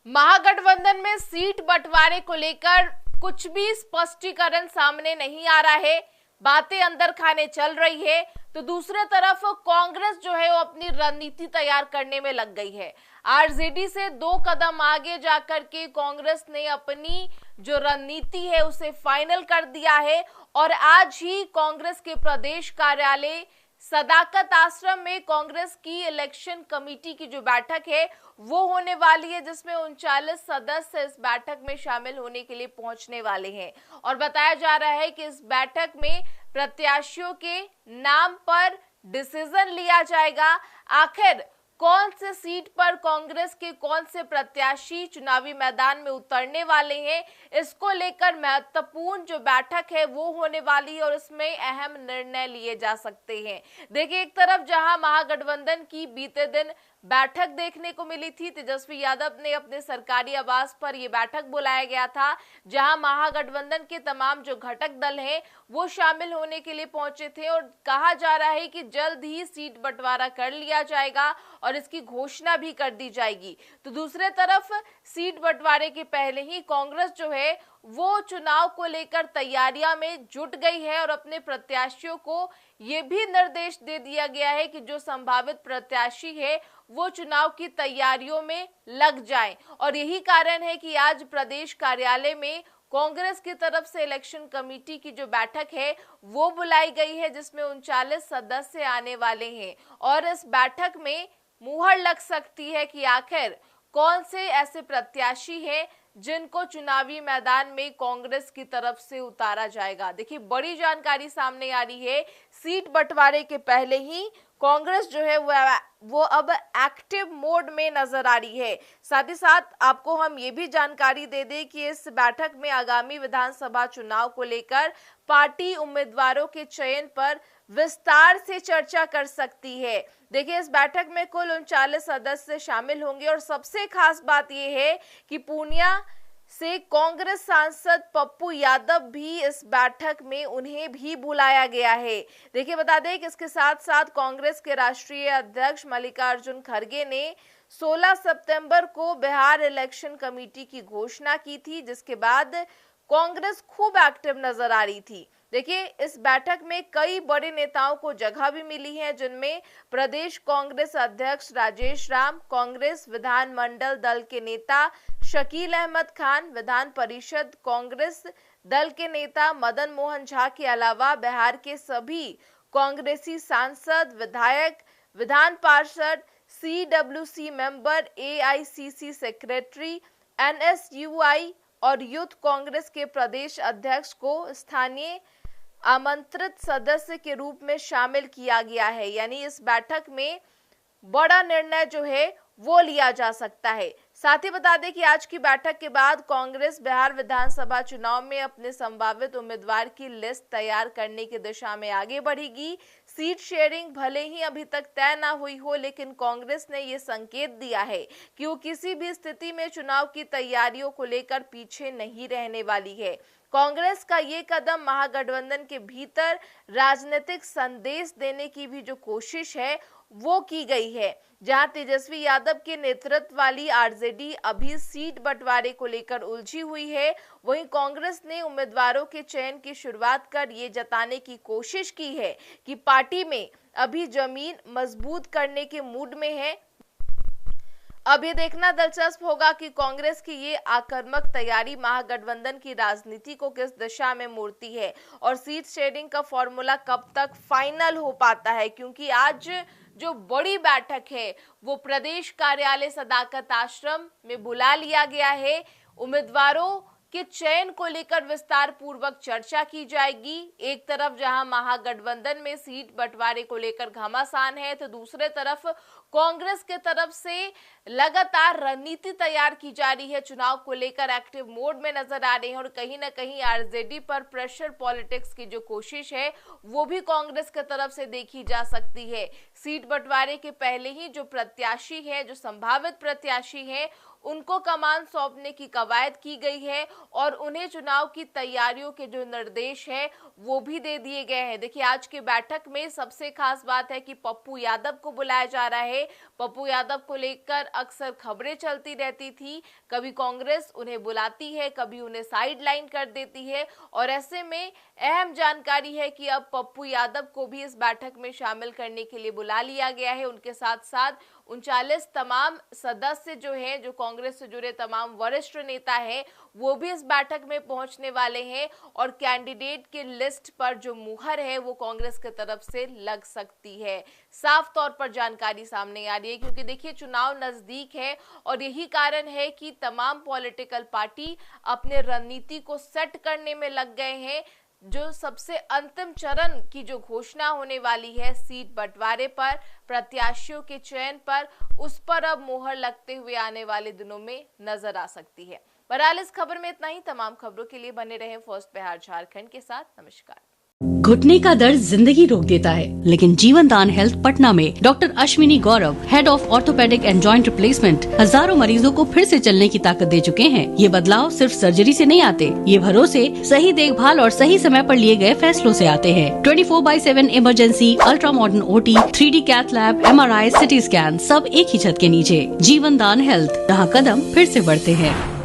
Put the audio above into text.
महागठबंधन में सीट बंटवारे को लेकर कुछ भी स्पष्टीकरण सामने नहीं आ रहा है। बातें अंदर खाने चल रही है, तो दूसरे तरफ कांग्रेस जो है वो अपनी रणनीति तैयार करने में लग गई है। आरजेडी से 2 कदम आगे जाकर के कांग्रेस ने अपनी जो रणनीति है उसे फाइनल कर दिया है और आज ही कांग्रेस के प्रदेश कार्यालय सदाकत आश्रम में कांग्रेस की इलेक्शन कमेटी की जो बैठक है वो होने वाली है, जिसमें 39 सदस्य इस बैठक में शामिल होने के लिए पहुंचने वाले हैं। और बताया जा रहा है कि इस बैठक में प्रत्याशियों के नाम पर डिसीजन लिया जाएगा। आखिर कौन से सीट पर कांग्रेस के कौन से प्रत्याशी चुनावी मैदान में उतरने वाले हैं, इसको लेकर महत्वपूर्ण जो बैठक है वो होने वाली है और इसमें अहम निर्णय लिए जा सकते हैं। देखिए, एक तरफ जहां महागठबंधन की बीते दिन बैठक देखने को मिली थी, तेजस्वी यादव ने अपने सरकारी आवास पर यह बैठक बुलाया गया था, जहां महागठबंधन के तमाम जो घटक दल हैं वो शामिल होने के लिए पहुंचे थे और कहा जा रहा है कि जल्द ही सीट बंटवारा कर लिया जाएगा और इसकी घोषणा भी कर दी जाएगी। तो दूसरे तरफ सीट बंटवारे के पहले ही कांग्रेस जो है वो चुनाव को लेकर तैयारियां में जुट गई है और अपने प्रत्याशियों को ये भी निर्देश दे दिया गया है कि जो संभावित प्रत्याशी है वो चुनाव की तैयारियों में लग जाएं। और यही कारण है कि आज प्रदेश कार्यालय में कांग्रेस की तरफ से इलेक्शन कमेटी की जो बैठक है वो बुलाई गई है, जिसमें 39 सदस्य आने वाले हैं और इस बैठक में मुहर लग सकती है कि आखिर कौन से ऐसे प्रत्याशी हैं जिनको चुनावी मैदान में कांग्रेस की तरफ से उतारा जाएगा। देखिए, बड़ी जानकारी सामने आ रही है। सीट बंटवारे के पहले ही कांग्रेस जो है वो अब एक्टिव मोड में नजर आ रही है। साथ ही साथ आपको हम ये भी जानकारी दे दें कि इस बैठक में आगामी विधानसभा चुनाव को लेकर पार्टी उम्मीदवारों के चयन पर विस्तार से चर्चा कर सकती है। देखिए, इस बैठक में कुल 39 सदस्य शामिल होंगे और सबसे खास बात यह है कि पूर्णिया से कांग्रेस सांसद पप्पू यादव भी इस बैठक में उन्हें भी बुलाया गया है। देखिए, बता दें कि इसके साथ साथ कांग्रेस के राष्ट्रीय अध्यक्ष मल्लिकार्जुन खड़गे ने 16 सितंबर को बिहार इलेक्शन कमेटी की घोषणा की थी, जिसके बाद कांग्रेस खूब एक्टिव नजर आ रही थी। देखिए, इस बैठक में कई बड़े नेताओं को जगह भी मिली है, जिनमें प्रदेश कांग्रेस अध्यक्ष राजेश राम, कांग्रेस विधानमंडल दल के नेता शकील अहमद खान, विधान परिषद कांग्रेस दल के नेता मदन मोहन झा के अलावा बिहार के सभी कांग्रेसी सांसद, विधायक, विधान पार्षद, CWC member, AICC secretary, NSUI और यूथ कांग्रेस के प्रदेश अध्यक्ष को स्थानीय आमंत्रित सदस्य के रूप में शामिल किया गया है। यानी इस बैठक में बड़ा निर्णय जो है वो लिया जा सकता है। साथ ही बता दें कि आज की बैठक के बाद कांग्रेस बिहार विधानसभा चुनाव में अपने संभावित उम्मीदवार की लिस्ट तैयार करने की दिशा में आगे बढ़ेगी। सीट शेयरिंग भले ही अभी तक तय ना हुई हो, लेकिन कांग्रेस ने ये संकेत दिया है कि वो किसी भी स्थिति में चुनाव की तैयारियों को लेकर पीछे नहीं रहने वाली है। कांग्रेस का ये कदम महागठबंधन के भीतर राजनीतिक संदेश देने की भी जो कोशिश है वो की गई है। जहां तेजस्वी यादव के नेतृत्व वाली आरजेडी अभी सीट बंटवारे को लेकर उलझी हुई है, वहीं कांग्रेस ने उम्मीदवारों के चयन की शुरुआत कर ये जताने की कोशिश की है कि पार्टी में अभी जमीन मजबूत करने के मूड में है। अब ये देखना दिलचस्प होगा कि कांग्रेस की ये आक्रामक तैयारी महागठबंधन की राजनीति को किस दिशा में मोड़ती है और सीट शेयरिंग का फॉर्मूला कब तक फाइनल हो पाता है, क्योंकि आज जो बड़ी बैठक है वो प्रदेश कार्यालय सदाकत आश्रम में बुला लिया गया है। उम्मीदवारों के चयन को लेकर विस्तार पूर्वक चर्चा की जाएगी। एक तरफ जहां महागठबंधन में सीट बंटवारे को लेकर घमासान है, तो दूसरे तरफ कांग्रेस के तरफ से लगातार रणनीति तैयार की जा रही है, चुनाव को लेकर एक्टिव मोड में नजर आ रहे हैं और कहीं ना कहीं आरजेडी पर प्रेशर पॉलिटिक्स की जो कोशिश है वो भी कांग्रेस की तरफ से देखी जा सकती है। सीट बंटवारे के पहले ही जो प्रत्याशी है, जो संभावित प्रत्याशी है, उनको कमान सौंपने की कवायद की गई है और उन्हें चुनाव की तैयारियों के जो निर्देश है वो भी दे दिए गए हैं। देखिए, आज की बैठक में सबसे खास बात है कि पप्पू यादव को बुलाया जा रहा है। पप्पू यादव को लेकर अक्सर खबरें चलती रहती थी, कभी कांग्रेस उन्हें बुलाती है, कभी उन्हें साइडलाइन कर देती है, और ऐसे में अहम जानकारी है कि अब पप्पू यादव को भी इस बैठक में शामिल करने के लिए बुला लिया गया है। उनके साथ साथ 39 तमाम सदस्य जो हैं, जो कांग्रेस से जुड़े तमाम वरिष्ठ नेता हैं, वो भी इस बैठक में पहुंचने वाले हैं और कैंडिडेट के लिस्ट पर जो मुहर है वो कांग्रेस की तरफ से लग सकती है। साफ तौर पर जानकारी सामने आ रही है, क्योंकि देखिए चुनाव नजदीक है और यही कारण है कि तमाम पॉलिटिकल पार्टी अपने रणनीति को सेट करने में लग गए हैं। जो सबसे अंतिम चरण की जो घोषणा होने वाली है सीट बंटवारे पर, प्रत्याशियों के चयन पर, उस पर अब मोहर लगते हुए आने वाले दिनों में नजर आ सकती है। बहरहाल इस खबर में इतना ही। तमाम खबरों के लिए बने रहें फर्स्ट बिहार झारखंड के साथ। नमस्कार। घुटने का दर्द जिंदगी रोक देता है, लेकिन जीवन दान हेल्थ पटना में doctor Ashwini Gaurav, head of orthopaedic and joint replacement, हजारों मरीजों को फिर से चलने की ताकत दे चुके हैं। ये बदलाव सिर्फ सर्जरी से नहीं आते, ये भरोसे, सही देखभाल और सही समय पर लिए गए फैसलों से आते हैं। 24/7 emergency, ultra modern OT, 3D cath lab, MRI, CT scan, सब एक ही छत के नीचे। जीवन दान हेल्थ, जहाँ कदम फिर से बढ़ते हैं।